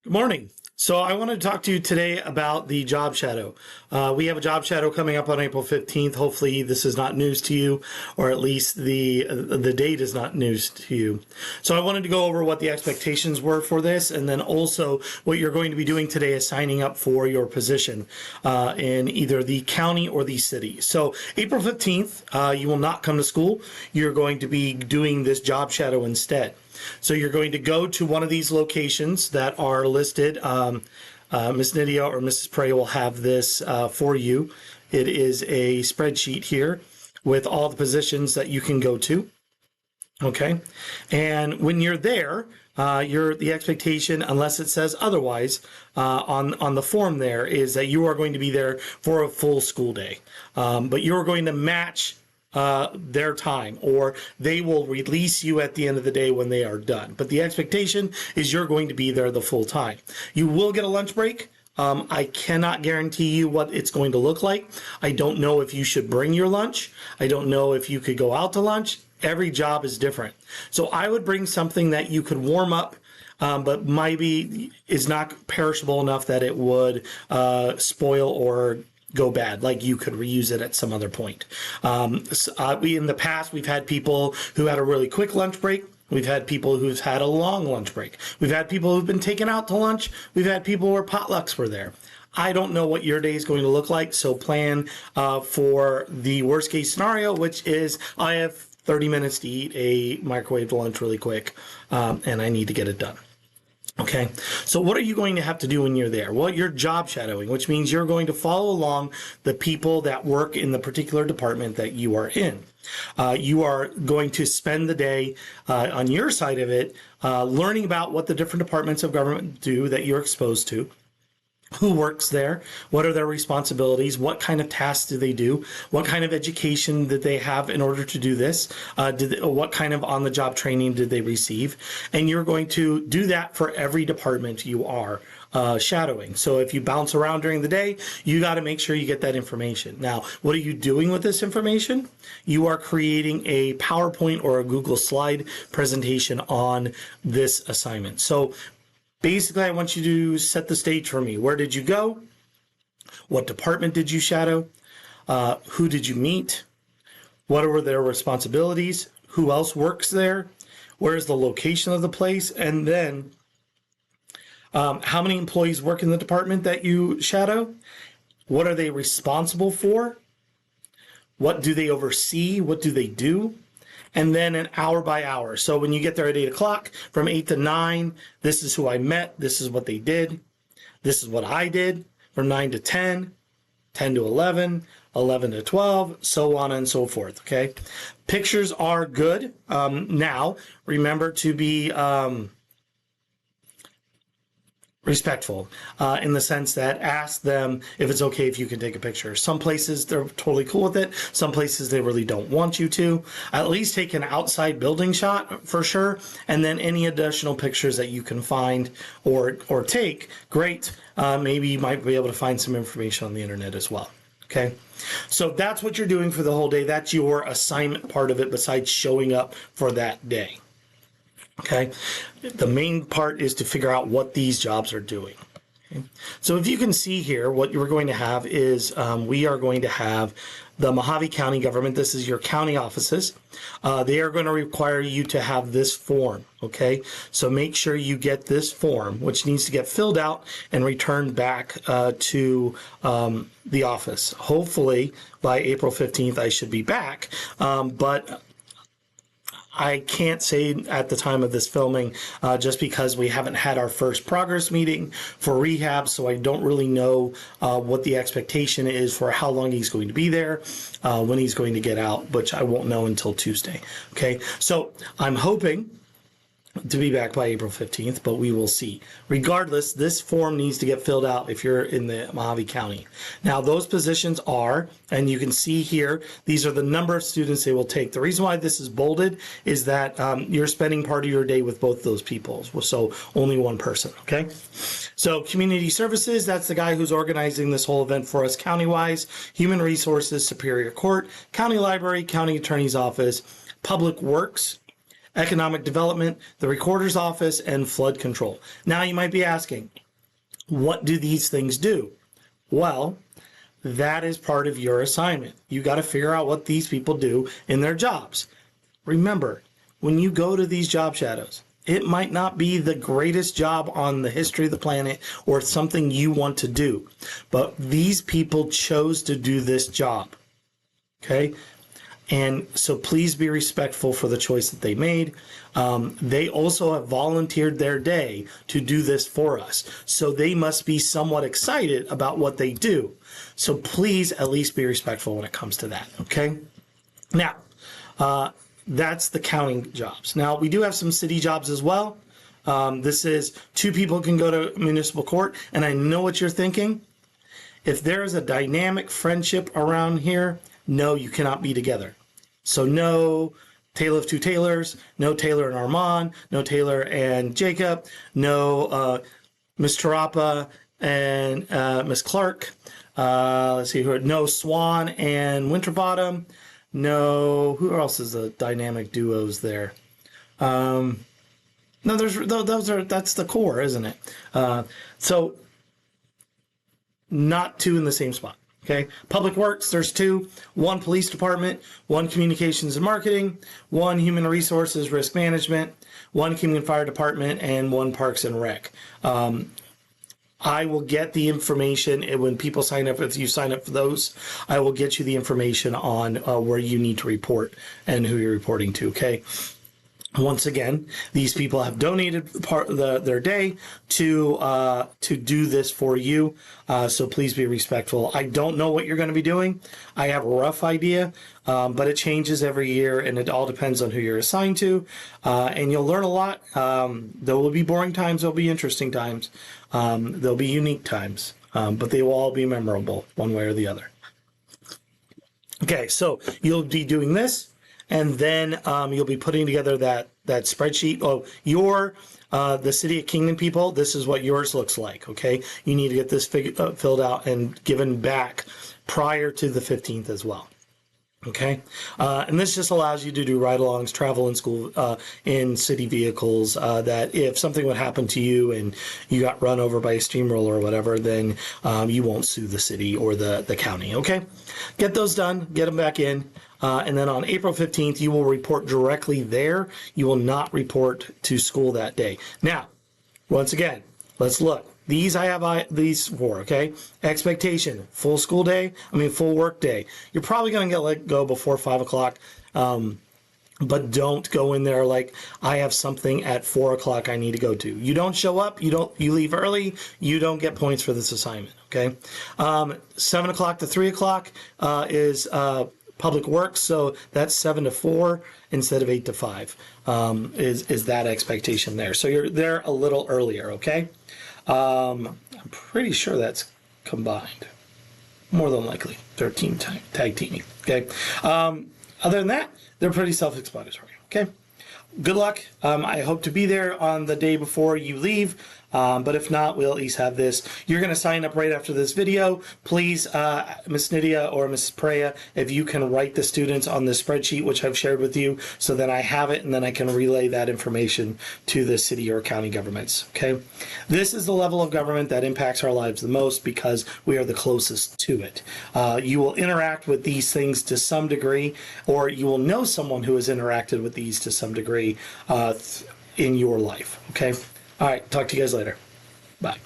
Good morning. So I want to talk to you today about the job shadow. We have a job shadow coming up on April 15th. Hopefully this is not news to you, or at least the date is not news to you. So I wanted to go over what the expectations were for this, and then also what you're going to be doing today is signing up for your position in either the county or the city. So April 15th, you will not come to school. You're going to be doing this job shadow instead. So you're going to go to one of these locations that are listed. Ms. Nydia or Mrs. Prey will have this for you. It is a spreadsheet here with all the positions that you can go to. Okay, and when you're there, the expectation, unless it says otherwise, on the form there, is that you are going to be there for a full school day, but you're going to match their time, or they will release you at the end of the day when they are done. But the expectation is you're going to be there the full time. You will get a lunch break. I cannot guarantee you what it's going to look like. I don't know if you should bring your lunch. I don't know if you could go out to lunch. Every job is different. So I would bring something that you could warm up, but maybe is not perishable enough that it would spoil or go bad, like you could reuse it at some other point. In the past, we've had people who had a really quick lunch break. We've had people who've had a long lunch break. We've had people who've been taken out to lunch. We've had people where potlucks were there. I don't know what your day is going to look like, so plan for the worst case scenario, which is I have 30 minutes to eat a microwave lunch really quick, and I need to get it done. Okay, so what are you going to have to do when you're there? Well, you're job shadowing, which means you're going to follow along the people that work in the particular department that you are in. You are going to spend the day on your side of it learning about what the different departments of government do that you're exposed to. Who works there? What are their responsibilities? What kind of tasks do they do? What kind of education did they have in order to do this? What kind of on-the-job training did they receive? And you're going to do that for every department you are shadowing. So if you bounce around during the day, you got to make sure you get that information. Now, what are you doing with this information? You are creating a PowerPoint or a Google slide presentation on this assignment. So basically, I want you to set the stage for me. Where did you go? What department did you shadow? Who did you meet? What were their responsibilities? Who else works there? Where is the location of the place? And then how many employees work in the department that you shadow? What are they responsible for? What do they oversee? What do they do? And then an hour by hour. So when you get there at 8 o'clock, from 8 to 9, this is who I met. This is what they did. This is what I did. From 9 to 10, 10 to 11, 11 to 12, so on and so forth. Okay. Pictures are good. Now, remember to be respectful in the sense that ask them if it's okay if you can take a picture. Some places they're totally cool with it. Some places they really don't want you to. At least take an outside building shot for sure, and then any additional pictures that you can find or take, great. Maybe you might be able to find some information on the internet as well. Okay, so that's what you're doing for the whole day. That's your assignment part of it besides showing up for that day. Okay, the main part is to figure out what these jobs are doing. Okay? So if you can see here, what you're going to have is we are going to have the Mojave County government. This is your county offices. They are going to require you to have this form. Okay, so make sure you get this form, which needs to get filled out and returned back to the office. Hopefully by April 15th, I should be back, but I can't say at the time of this filming just because we haven't had our first progress meeting for rehab, so I don't really know what the expectation is for how long he's going to be there, when he's going to get out, which I won't know until Tuesday. Okay, so I'm hoping to be back by April 15th, but we will see. Regardless, this form needs to get filled out if you're in the Mojave County. Now, those positions are, and you can see here, these are the number of students they will take. The reason why this is bolded is that you're spending part of your day with both those people, so only one person, okay? So community services, that's the guy who's organizing this whole event for us county-wise. Human resources, Superior Court, county library, county attorney's office, public works, economic development, the recorder's office, and flood control. Now you might be asking, what do these things do? Well, that is part of your assignment. You got to figure out what these people do in their jobs. Remember, when you go to these job shadows, it might not be the greatest job on the history of the planet or something you want to do, but these people chose to do this job. Okay? And so please be respectful for the choice that they made. They also have volunteered their day to do this for us. So they must be somewhat excited about what they do. So please at least be respectful when it comes to that. Okay? Now, that's the county jobs. Now, we do have some city jobs as well. This is 2 people can go to municipal court. And I know what you're thinking. If there is a dynamic friendship around here, no, you cannot be together. So no Tale of Two Taylors, no Taylor and Armand, no Taylor and Jacob, no Miss Tarapa and Miss Clark. Let's see, no Swan and Winterbottom. No, who else is the dynamic duos there? No, that's the core, isn't it? So not 2 in the same spot. Okay, Public Works, there's 2, 1 police department, 1 communications and marketing, 1 human resources risk management, 1 community fire department, and 1 parks and rec. I will get the information, and when people sign up, if you sign up for those, I will get you the information on where you need to report and who you're reporting to. Okay. Once again, these people have donated part of their day to do this for you. So please be respectful. I don't know what you're going to be doing. I have a rough idea, but it changes every year, and it all depends on who you're assigned to. And you'll learn a lot. There will be boring times. There'll be interesting times. There'll be unique times, but they will all be memorable one way or the other. Okay, so you'll be doing this. And then you'll be putting together that spreadsheet. Oh, the City of Kingman people, this is what yours looks like, okay? You need to get this filled out and given back prior to the 15th as well, okay? And this just allows you to do ride-alongs, travel in school, in city vehicles, that if something would happen to you and you got run over by a steamroller or whatever, then you won't sue the city or the county, okay? Get those done, get them back in. And then on April 15th, you will report directly there. You will not report to school that day. Now, once again, let's look. These I have these for, okay? Expectation, full school day, full work day. You're probably going to get let go before 5 o'clock, but don't go in there like, I have something at 4 o'clock I need to go to. You don't show up, you leave early, you don't get points for this assignment, okay? 7 o'clock to 3 o'clock is Public Works, so that's 7 to 4 instead of 8 to 5 is that expectation there. So you're there a little earlier, okay? I'm pretty sure that's combined. More than likely, they're tag teaming, okay? Other than that, they're pretty self-explanatory, okay? Good luck. I hope to be there on the day before you leave. But if not, we'll at least have this. You're going to sign up right after this video. Please, Ms. Nydia or Mrs. Perea, if you can write the students on the spreadsheet, which I've shared with you, so then I have it, and then I can relay that information to the city or county governments, okay? This is the level of government that impacts our lives the most because we are the closest to it. You will interact with these things to some degree, or you will know someone who has interacted with these to some degree in your life, okay? All right, talk to you guys later. Bye.